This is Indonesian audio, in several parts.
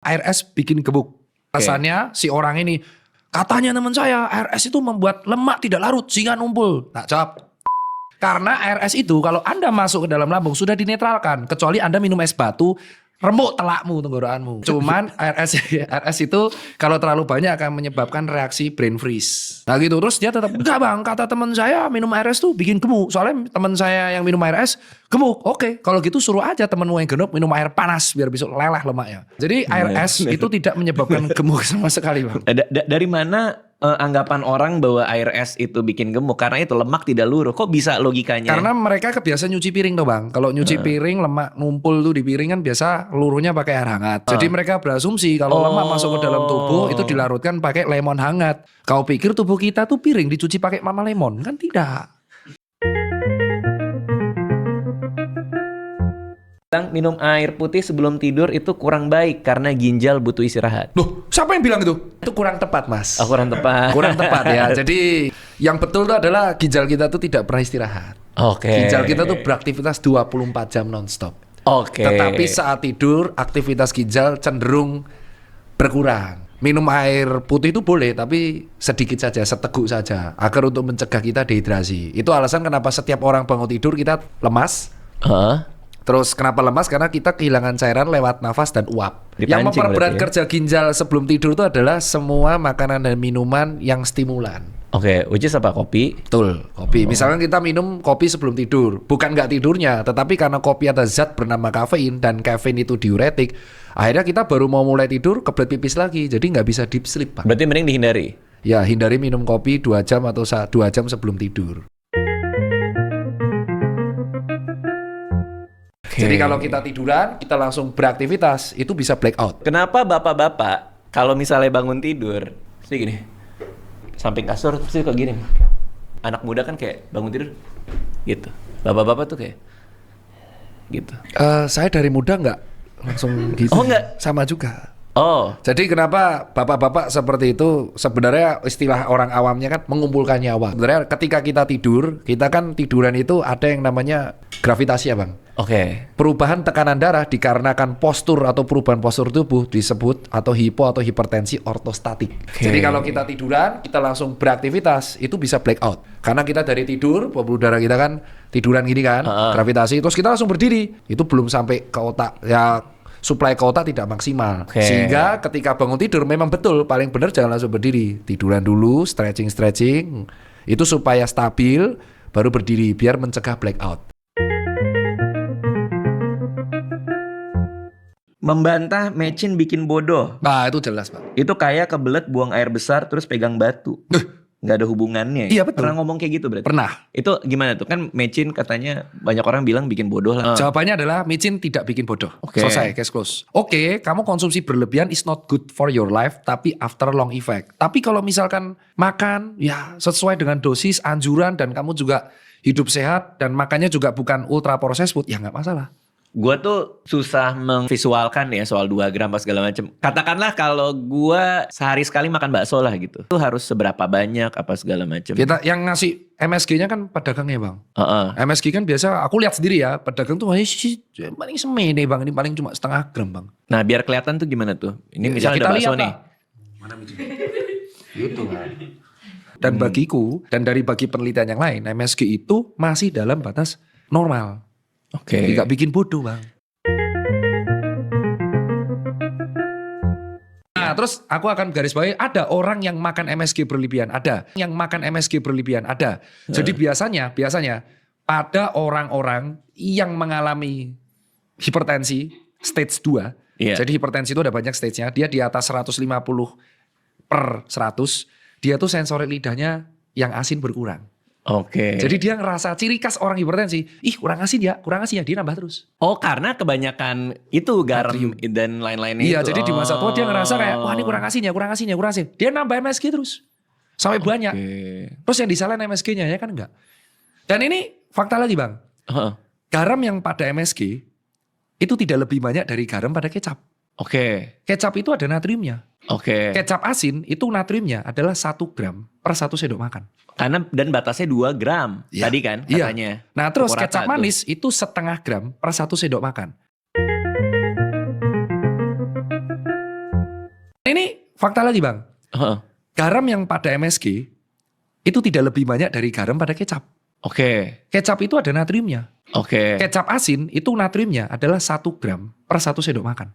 air es bikin gemuk. Alasannya si orang ini, katanya teman saya air es itu membuat lemak tidak larut sehingga numpul. Tak jawab. Karena air es itu kalau Anda masuk ke dalam lambung sudah dinetralkan. Kecuali Anda minum es batu, remuk telakmu tenggorokanmu. Cuman air es itu kalau terlalu banyak akan menyebabkan reaksi brain freeze. Nah gitu, terus dia tetap, enggak bang, kata teman saya minum air es tuh bikin gemuk. Soalnya teman saya yang minum air es gemuk. Oke, kalau gitu suruh aja temenmu yang genuk minum air panas biar besok lelah lemaknya. Jadi air es itu tidak menyebabkan gemuk sama sekali bang. Dari mana anggapan orang bahwa air es itu bikin gemuk? Karena itu lemak tidak luruh. Kok bisa logikanya? Karena mereka kebiasaan nyuci piring tuh bang. Kalau nyuci piring lemak numpul tuh di piring kan biasa luruhnya pakai air hangat. Jadi mereka berasumsi kalau lemak masuk ke dalam tubuh itu dilarutkan pakai lemon hangat. Kau pikir tubuh kita tuh piring dicuci pakai mama lemon? Kan tidak. Minum air putih sebelum tidur itu kurang baik karena ginjal butuh istirahat. Loh, siapa yang bilang itu? Itu kurang tepat mas. Oh, kurang tepat. Kurang tepat ya. Jadi yang betul itu adalah ginjal kita tuh tidak pernah istirahat. Oke. Ginjal kita tuh beraktivitas 24 jam nonstop. Oke. Tetapi saat tidur aktivitas ginjal cenderung berkurang. Minum air putih itu boleh tapi sedikit saja, seteguk saja agar untuk mencegah kita dehidrasi. Itu alasan kenapa setiap orang bangun tidur kita lemas. Terus kenapa lemas? Karena kita kehilangan cairan lewat nafas dan uap. Dipancing yang memperberat ya? kerja ginjal sebelum tidur itu adalah semua makanan dan minuman yang stimulan. Oke, which is apa? Kopi? Betul, kopi. Misalkan kita minum kopi sebelum tidur, bukan nggak tidurnya, tetapi karena kopi ada zat bernama kafein dan kafein itu diuretik, akhirnya kita baru mau mulai tidur kebelet pipis lagi, jadi nggak bisa deep sleep, Pak. Berarti mending dihindari? Ya, hindari minum kopi 2 jam atau 2 jam sebelum tidur. Jadi kalau kita tiduran, kita langsung beraktivitas, itu bisa blackout. Kenapa bapak-bapak kalau misalnya bangun tidur, sih gini, samping kasur pasti kok gini. Anak muda kan kayak bangun tidur, gitu. Bapak-bapak tuh kayak, gitu. Saya dari muda nggak langsung gitu. Oh, nggak? Sama juga. Oh, Jadi kenapa bapak-bapak seperti itu? Sebenarnya istilah orang awamnya kan mengumpulkan nyawa. Sebenarnya ketika kita tidur, kita kan tiduran itu ada yang namanya gravitasi ya bang. oke. Perubahan tekanan darah dikarenakan postur atau perubahan postur tubuh disebut atau hipo atau hipertensi ortostatik. Oke. Jadi kalau kita tiduran, kita langsung beraktivitas, itu bisa blackout. Karena kita dari tidur, pembuluh darah kita kan tiduran gini kan, gravitasi, terus kita langsung berdiri. Itu belum sampai ke otak, ya suplai ke otak tidak maksimal. Oke. Sehingga ketika bangun tidur memang betul, paling benar jangan langsung berdiri. Tiduran dulu, stretching, itu supaya stabil, baru berdiri, biar mencegah blackout. Membantah mecin bikin bodoh. Nah itu jelas Pak. Itu kayak kebelet buang air besar terus pegang batu. Nggak ada hubungannya. Iya, betul. Pernah ngomong kayak gitu berarti? Pernah. Itu gimana tuh? Kan mecin katanya banyak orang bilang bikin bodoh lah. Jawabannya adalah micin tidak bikin bodoh. Oke. Selesai, case close. Oke, kamu konsumsi berlebihan is not good for your life, tapi after long effect. Tapi kalau misalkan makan, ya sesuai dengan dosis, anjuran, dan kamu juga hidup sehat, dan makannya juga bukan ultra processed food, ya nggak masalah. Gue tuh susah memvisualkan ya soal 2 gram apa segala macam. Katakanlah kalau gue sehari sekali makan bakso lah gitu. Itu harus seberapa banyak apa segala macam. Kita yang ngasih MSG-nya kan pedagangnya bang. MSG kan biasa, aku lihat sendiri ya, pedagang tuh paling semene bang, ini paling cuma setengah gram bang. Nah biar kelihatan tuh gimana tuh? Ini Ya, misalnya kita ada bakso lihat, nih. Pak. Mana micin? Gitu kan. Dan bagiku, dan dari bagi penelitian yang lain, MSG itu masih dalam batas normal. Oke. Nggak bikin bodoh bang. Nah terus aku akan garis bawahi, ada orang yang makan MSG berlebihan, ada. Yang makan MSG berlebihan, ada. Jadi biasanya pada orang-orang yang mengalami hipertensi stage 2. Iya. Jadi hipertensi itu ada banyak stage-nya. Dia di atas 150/100. Dia tuh sensorik lidahnya yang asin berkurang. Oke. Jadi dia ngerasa ciri khas orang hipertensi, kurang asin ya, dia nambah terus. Oh karena kebanyakan itu garam Natrium. dan lain-lainnya Iya, itu. jadi di masa tua dia ngerasa kayak, wah ini kurang asin. Dia nambah MSG terus. Sampai banyak. Terus yang disalahin MSG-nya ya kan enggak. Dan ini fakta lagi bang. Garam yang pada MSG itu tidak lebih banyak dari garam pada kecap. Oke. Kecap itu ada natriumnya. Oke. Kecap asin itu natriumnya adalah 1 gram per 1 sendok makan. Karena dan batasnya 2 gram Iya. tadi kan Iya. katanya. Nah terus Pukul rata kecap manis itu 0,5 gram per 1 sendok makan. Ini fakta lagi Bang. Heeh. Garam yang pada MSG itu tidak lebih banyak dari garam pada kecap. Oke. Kecap itu ada natriumnya. Oke. Kecap asin itu natriumnya adalah 1 gram per 1 sendok makan.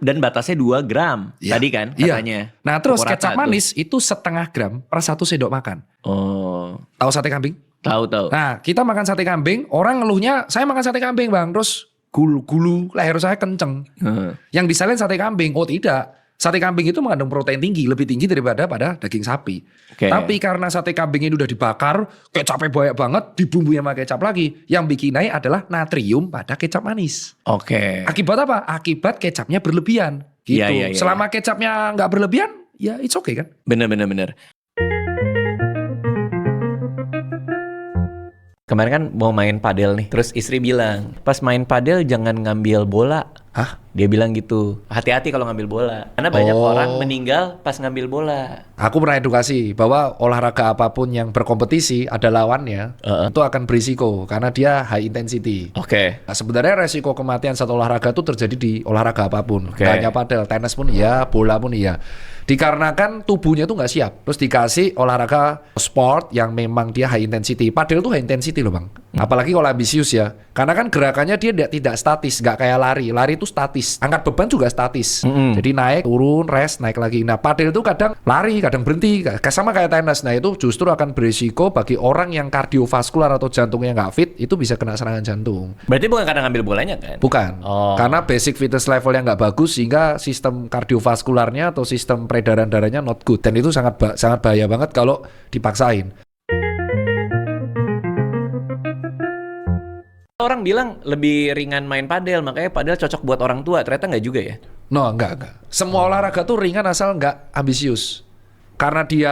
Dan batasnya 2 gram Iya. tadi kan Iya. katanya. Nah terus Pukul rata kecap tuh. manis itu 0,5 gram per 1 sendok makan. Oh, Tahu sate kambing? tahu. Nah kita makan sate kambing, orang ngeluhnya saya makan sate kambing Bang. Terus gulu leher saya kenceng. Heeh. Yang disalin sate kambing, oh tidak. Sate kambing itu mengandung protein tinggi, lebih tinggi daripada pada daging sapi. Oke. Tapi karena sate kambing ini udah dibakar, kecapnya banyak banget, dibumbui sama kecap lagi. Yang bikin naik adalah natrium pada kecap manis. Oke. Akibat apa? Akibat kecapnya berlebihan. Gitu. Iya, iya. Selama kecapnya nggak berlebihan, ya it's okay kan? Bener. Kemarin kan mau main padel nih. Terus istri bilang, pas main padel jangan ngambil bola. Hah? Dia bilang gitu. Hati-hati kalau ngambil bola. Karena banyak Oh. orang meninggal pas ngambil bola. Aku pernah edukasi bahwa olahraga apapun yang berkompetisi ada lawannya, itu akan berisiko karena dia high intensity. Oke. Nah, sebenarnya resiko kematian satu olahraga itu terjadi di olahraga apapun. Oke. Nggak hanya padel, tenis pun iya, bola pun iya. Dikarenakan tubuhnya tuh nggak siap. Terus dikasih olahraga sport yang memang dia high intensity. Padel tuh high intensity loh Bang. Apalagi kalau ambisius ya. Karena kan gerakannya dia tidak statis, nggak kayak lari. Lari itu statis. Angkat beban juga statis. Jadi naik, turun, rest, naik lagi. Nah padel itu kadang lari, kadang berhenti. Sama kayak tenis. Nah itu justru akan berisiko bagi orang yang kardiovaskular atau jantungnya nggak fit, itu bisa kena serangan jantung. Berarti bukan karena ngambil bolanya kan? Bukan, Oh. karena basic fitness levelnya nggak bagus sehingga sistem kardiovaskularnya atau sistem peredaran darahnya not good, dan itu sangat bahaya banget kalau dipaksain. Orang bilang lebih ringan main padel, makanya padel cocok buat orang tua. Ternyata nggak juga ya? No, enggak. Semua olahraga tuh ringan asal nggak ambisius. Karena dia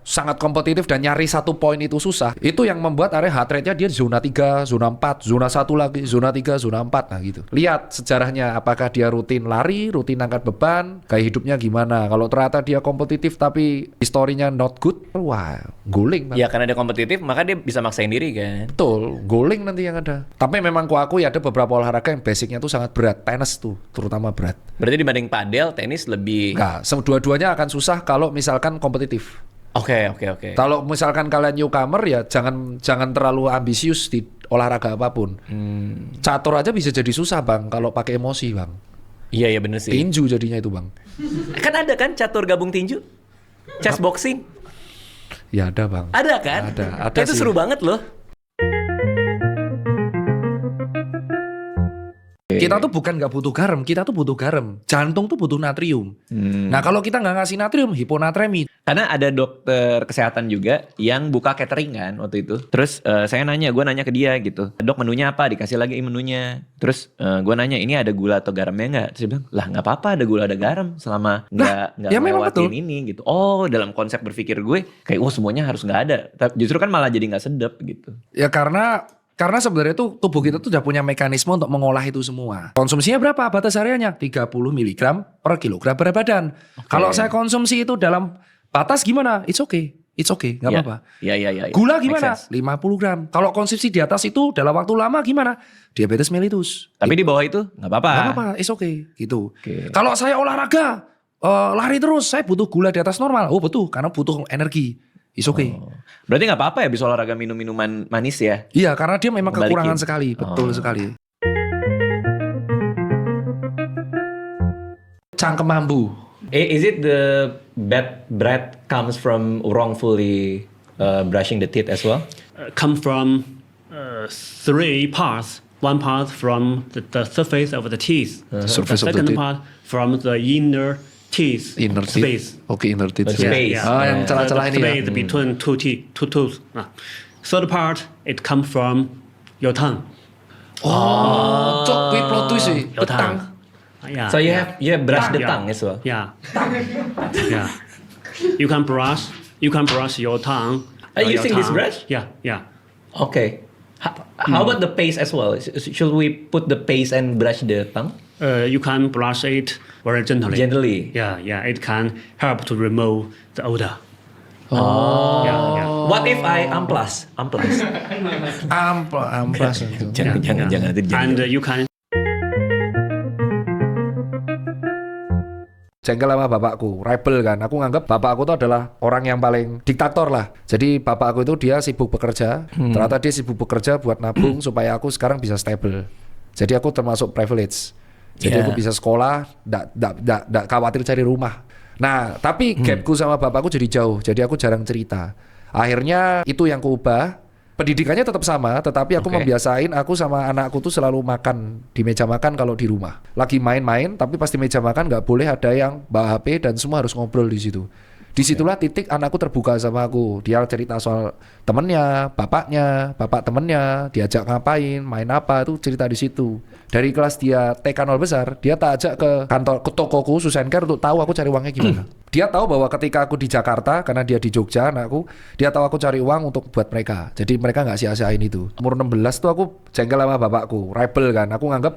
sangat kompetitif dan nyari 1 poin itu susah. Itu yang membuat area heart rate-nya dia zona 3, zona 4, zona 1 lagi, zona 3, zona 4. Nah gitu. Lihat sejarahnya, apakah dia rutin lari, rutin angkat beban, gaya hidupnya gimana. Kalau ternyata dia kompetitif tapi historinya not good, wah guling. Bang. Ya karena dia kompetitif, maka dia bisa maksain diri kan? Betul, guling nanti yang ada. Tapi memang kuakui ada beberapa olahraga yang basicnya tuh sangat berat. Tenis tuh terutama berat. Berarti dibanding padel, tenis lebih... Enggak, dua-duanya akan susah kalau misalkan kompetitif. Oke. Kalau misalkan kalian newcomer ya jangan terlalu ambisius di olahraga apapun. Catur aja bisa jadi susah Bang kalau pakai emosi Bang. Iya bener sih. Tinju jadinya itu Bang. Kan ada kan catur gabung tinju? Chess boxing? Ya ada Bang. Ada kan? Ada Itu sih. seru banget loh. Kita tuh bukan nggak butuh garam, kita tuh butuh garam. Jantung tuh butuh natrium. Nah kalau kita nggak ngasih natrium, hiponatremi. Karena ada dokter kesehatan juga yang buka catering kan waktu itu. Terus gue nanya ke dia gitu. Dok menunya apa? Dikasih lagi menunya. Terus gue nanya ini ada gula atau garamnya nggak? Terus dia bilang lah nggak apa-apa ada gula ada garam selama nggak ya memang ngelewatin betul. ini gitu. Oh dalam konsep berpikir gue kayak semuanya harus nggak ada. Justru kan malah jadi nggak sedap gitu. Ya karena sebenarnya tuh tubuh kita tuh udah punya mekanisme untuk mengolah itu semua. Konsumsinya berapa? Batas hariannya 30 mg per kilogram berat badan. Kalau saya konsumsi itu dalam batas gimana? It's okay, nggak Iya. apa-apa. Iya. Gula Make gimana? sense. 50 gram. Kalau konsumsi di atas itu dalam waktu lama gimana? Diabetes mellitus. Tapi di bawah itu nggak apa-apa. Nggak apa-apa, it's okay gitu. Oke. Kalau saya olahraga, lari terus, saya butuh gula di atas normal. Oh betul, karena butuh energi. It's okay. Berarti nggak apa-apa ya bisa olahraga minum minuman manis ya? Iya, karena dia memang Balikin. kekurangan sekali, betul sekali. Cangkem bambu. Is it the bad breath comes from wrongfully brushing the teeth as well? Come from 3 parts. One part from the surface of the teeth. Surface the of the second teeth. part from the inner teeth. Inner space. teeth. Oke, inner teeth. The space. Yang celah-celah ini ya. Space between two tooth. Third part, it comes from your tongue. Oh, cok, gue plot twist sih. Your Betang. tongue. Yeah. So you have brush the Yeah. tongue as well. Yeah. Yeah. You can brush your tongue. Are you your using this tongue. brush? Yeah. Okay. How about the paste as well? Should we put the paste and brush the tongue? You can brush it very gently. Gently. Yeah. It can help to remove the odor. Oh. Yeah. What if I amplas? Amplas itu. Jangan nanti And you can jengkel sama bapakku, rebel kan. Aku nganggap bapakku itu adalah orang yang paling diktator lah. Jadi bapakku itu dia sibuk bekerja, ternyata dia sibuk bekerja buat nabung supaya aku sekarang bisa stable. Jadi aku termasuk privilege. Jadi Yeah. aku bisa sekolah, nggak khawatir cari rumah. Nah, tapi gapku sama bapakku jadi jauh. Jadi aku jarang cerita. Akhirnya itu yang kuubah. Pendidikannya tetap sama, tetapi aku Oke. membiasain aku sama anakku tuh selalu makan di meja makan kalau di rumah. Lagi main-main, tapi pas di meja makan nggak boleh ada yang bawa HP dan semua harus ngobrol di situ. Disitulah titik anakku terbuka sama aku. Dia cerita soal temennya, bapak temennya, diajak ngapain, main apa, itu cerita di situ. Dari kelas dia TK 0 besar, dia tak ajak ke kantor, ke tokoku Susencare untuk tahu aku cari uangnya gimana. Dia tahu bahwa ketika aku di Jakarta, karena dia di Jogja anakku, dia tahu aku cari uang untuk buat mereka. Jadi mereka nggak sia-siain itu. Umur 16 tuh aku jengkel sama bapakku, rebel kan. Aku nganggap